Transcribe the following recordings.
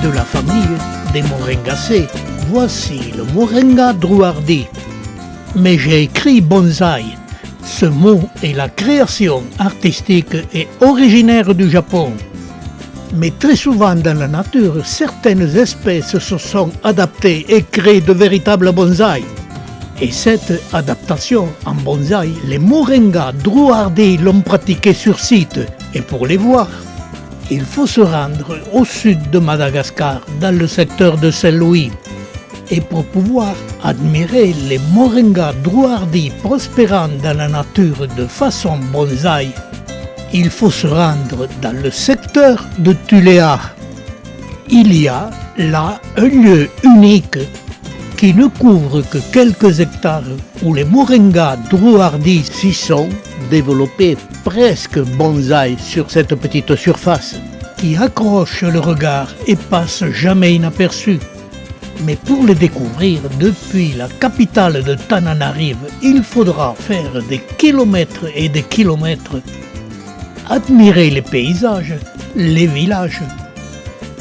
de la famille des Moringacées. Voici le Moringa drouardi. Mais j'ai écrit bonsaï. Ce mot est la création artistique et originaire du Japon. Mais très souvent dans la nature, certaines espèces se sont adaptées et créent de véritables bonsaïs. Et cette adaptation en bonsaï, les Moringa drouardi l'ont pratiquée sur site. Et pour les voir, il faut se rendre au sud de Madagascar, dans le secteur de Saint-Louis. Et pour pouvoir admirer les Moringa drouardi prospérant dans la nature de façon bonsaï, il faut se rendre dans le secteur de Tuléa. Il y a là un lieu unique qui ne couvre que quelques hectares où les Moringa drouardi s'y sont développés presque bonsaï sur cette petite surface qui accroche le regard et passe jamais inaperçu. Mais pour les découvrir, depuis la capitale de Tananarive, il faudra faire des kilomètres et des kilomètres, admirer les paysages, les villages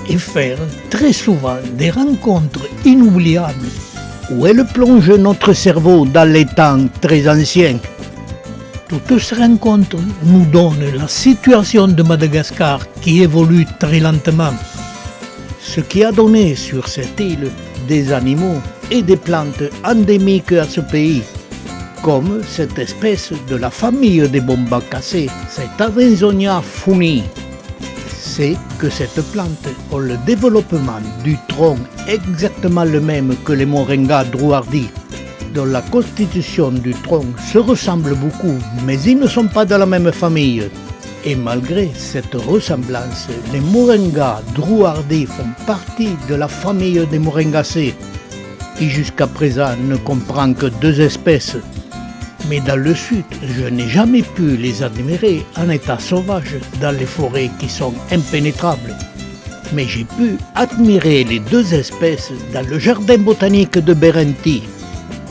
et faire très souvent des rencontres inoubliables où elles plongent notre cerveau dans les temps très anciens. Toutes ces rencontres nous donnent la situation de Madagascar qui évolue très lentement, ce qui a donné sur cette île des animaux et des plantes endémiques à ce pays, comme cette espèce de la famille des Bombacacées, cette Avenzonia funi. C'est que cette plante a le développement du tronc exactement le même que les Moringa drouardi, dont la constitution du tronc se ressemble beaucoup, mais ils ne sont pas de la même famille. Et malgré cette ressemblance, les Moringa drouardi font partie de la famille des Moringacées, qui jusqu'à présent ne comprend que 2 espèces. Mais dans le sud, je n'ai jamais pu les admirer en état sauvage dans les forêts qui sont impénétrables. Mais j'ai pu admirer les 2 espèces dans le jardin botanique de Berenti,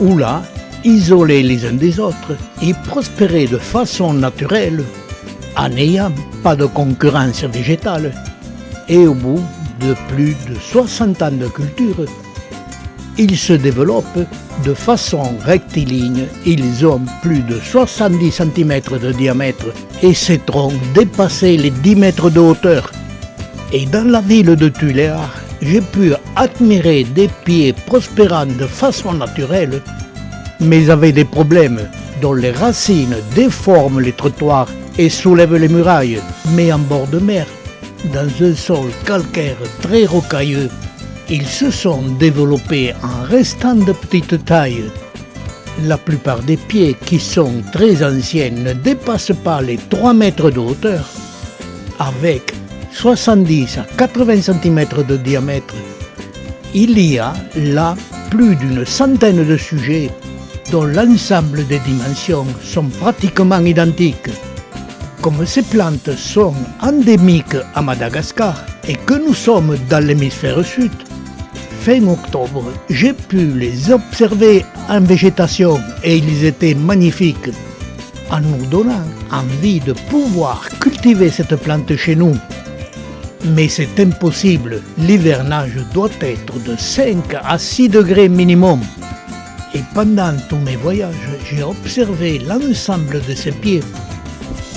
où là, isolés les uns des autres, ils prospéraient de façon naturelle, en n'ayant pas de concurrence végétale. Et au bout de plus de 60 ans de culture, ils se développent de façon rectiligne. Ils ont plus de 70 cm de diamètre et ces troncs dépassaient les 10 mètres de hauteur. Et dans la ville de Tuléa, j'ai pu admirer des pieds prospérant de façon naturelle, mais avec des problèmes dont les racines déforment les trottoirs et soulèvent les murailles, mais en bord de mer, dans un sol calcaire très rocailleux, ils se sont développés en restant de petite taille. La plupart des pieds qui sont très anciens ne dépassent pas les 3 mètres de hauteur, avec 70 à 80 cm de diamètre. Il y a là plus d'une centaine de sujets dont l'ensemble des dimensions sont pratiquement identiques. Comme ces plantes sont endémiques à Madagascar et que nous sommes dans l'hémisphère sud, fin octobre, j'ai pu les observer en végétation et ils étaient magnifiques, en nous donnant envie de pouvoir cultiver cette plante chez nous. Mais c'est impossible, l'hivernage doit être de 5 à 6 degrés minimum. Et pendant tous mes voyages, j'ai observé l'ensemble de ces pieds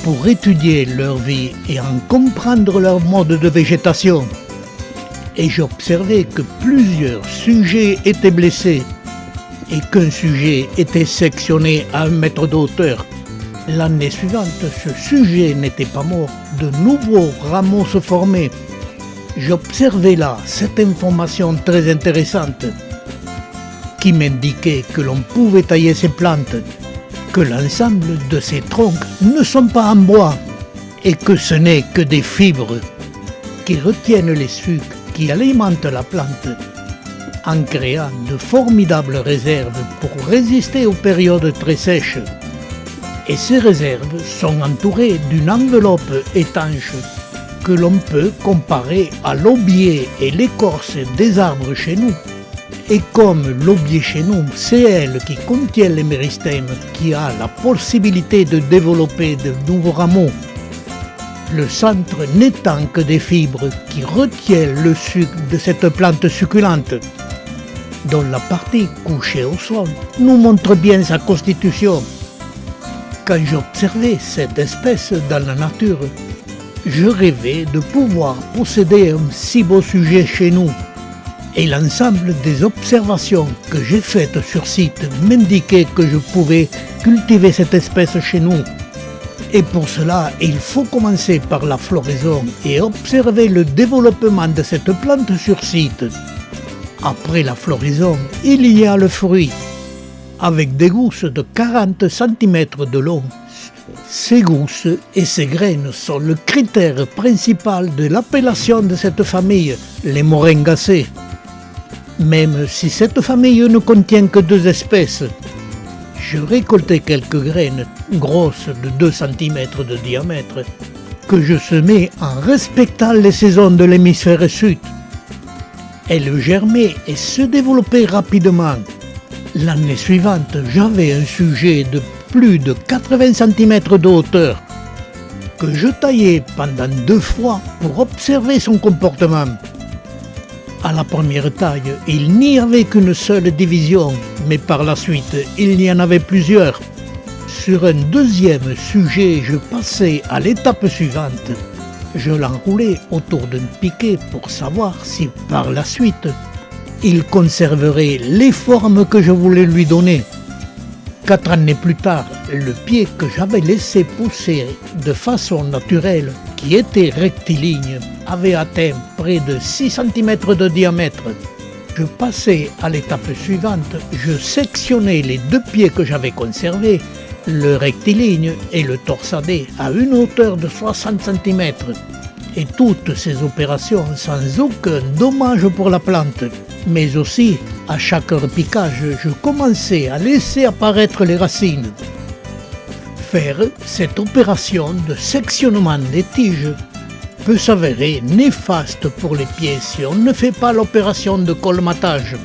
pour étudier leur vie et en comprendre leur mode de végétation. Et j'ai observé que plusieurs sujets étaient blessés et qu'un sujet était sectionné à 1 mètre de hauteur. L'année suivante, ce sujet n'était pas mort, de nouveaux rameaux se formaient. J'observais là cette information très intéressante qui m'indiquait que l'on pouvait tailler ces plantes, que l'ensemble de ces troncs ne sont pas en bois et que ce n'est que des fibres qui retiennent les sucs qui alimentent la plante en créant de formidables réserves pour résister aux périodes très sèches. Et ces réserves sont entourées d'une enveloppe étanche que l'on peut comparer à l'aubier et l'écorce des arbres chez nous. Et comme l'aubier chez nous, c'est elle qui contient les méristèmes, qui a la possibilité de développer de nouveaux rameaux. Le centre n'étant que des fibres qui retiennent le sucre de cette plante succulente, dont la partie couchée au sol nous montre bien sa constitution. Quand j'observais cette espèce dans la nature, je rêvais de pouvoir posséder un si beau sujet chez nous. Et l'ensemble des observations que j'ai faites sur site m'indiquait que je pouvais cultiver cette espèce chez nous. Et pour cela, il faut commencer par la floraison et observer le développement de cette plante sur site. Après la floraison, il y a le fruit, avec des gousses de 40 cm de long. Ces gousses et ces graines sont le critère principal de l'appellation de cette famille, les moringacées. Même si cette famille ne contient que 2 espèces, je récoltais quelques graines grosses de 2 cm de diamètre que je semais en respectant les saisons de l'hémisphère sud. Elles germaient et se développaient rapidement. L'année suivante, j'avais un sujet de plus de 80 cm de hauteur que je taillais pendant 2 fois pour observer son comportement. À la première taille, il n'y avait qu'une seule division, mais par la suite, il y en avait plusieurs. Sur un deuxième sujet, je passais à l'étape suivante. Je l'enroulais autour d'un piquet pour savoir si par la suite, il conserverait les formes que je voulais lui donner. 4 années plus tard, le pied que j'avais laissé pousser de façon naturelle, qui était rectiligne, avait atteint près de 6 cm de diamètre. Je passais à l'étape suivante, je sectionnais les 2 pieds que j'avais conservés, le rectiligne et le torsadé, à une hauteur de 60 cm. Et toutes ces opérations sans aucun dommage pour la plante. Mais aussi, à chaque repiquage, je commençais à laisser apparaître les racines. Faire cette opération de sectionnement des tiges peut s'avérer néfaste pour les pieds si on ne fait pas l'opération de colmatage.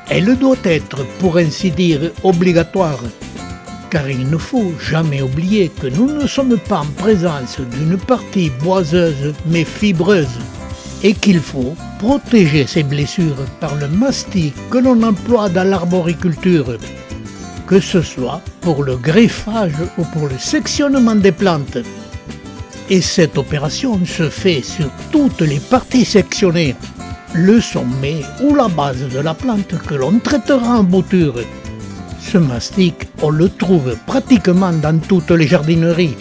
Elle doit être, pour ainsi dire, obligatoire, car il ne faut jamais oublier que nous ne sommes pas en présence d'une partie boiseuse mais fibreuse, et qu'il faut protéger ces blessures par le mastic que l'on emploie dans l'arboriculture, que ce soit pour le greffage ou pour le sectionnement des plantes. Et cette opération se fait sur toutes les parties sectionnées, le sommet ou la base de la plante que l'on traitera en bouture. Ce mastic, on le trouve pratiquement dans toutes les jardineries.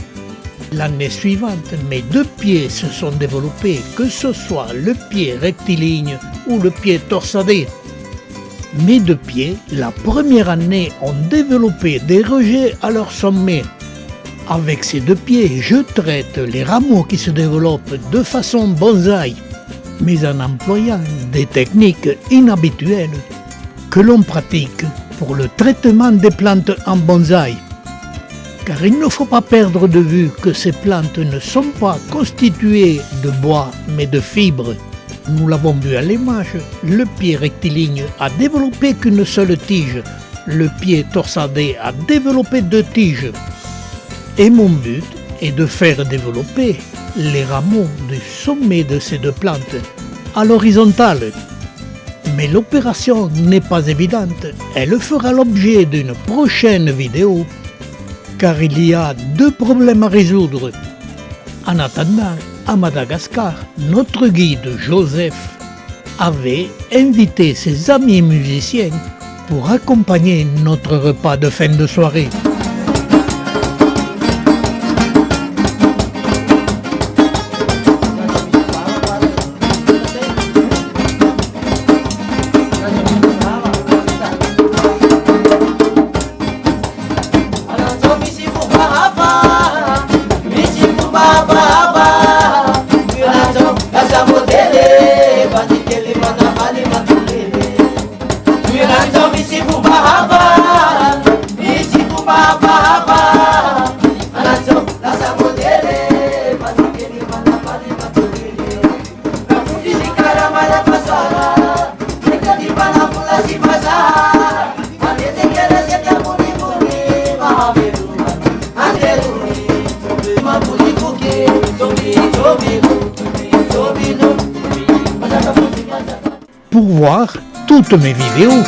L'année suivante, mes 2 pieds se sont développés, que ce soit le pied rectiligne ou le pied torsadé. Mes 2 pieds, la première année, ont développé des rejets à leur sommet. Avec ces 2 pieds, je traite les rameaux qui se développent de façon bonsaï, mais en employant des techniques inhabituelles que l'on pratique pour le traitement des plantes en bonsaï. Car il ne faut pas perdre de vue que ces plantes ne sont pas constituées de bois mais de fibres. Nous l'avons vu à l'image, le pied rectiligne a développé qu'une seule tige, le pied torsadé a développé 2 tiges. Et mon but est de faire développer les rameaux du sommet de ces 2 plantes à l'horizontale. Mais l'opération n'est pas évidente, elle fera l'objet d'une prochaine vidéo, car il y a 2 problèmes à résoudre. En attendant, à Madagascar, notre guide Joseph avait invité ses amis musiciens pour accompagner notre repas de fin de soirée. Pour voir toutes mes vidéos,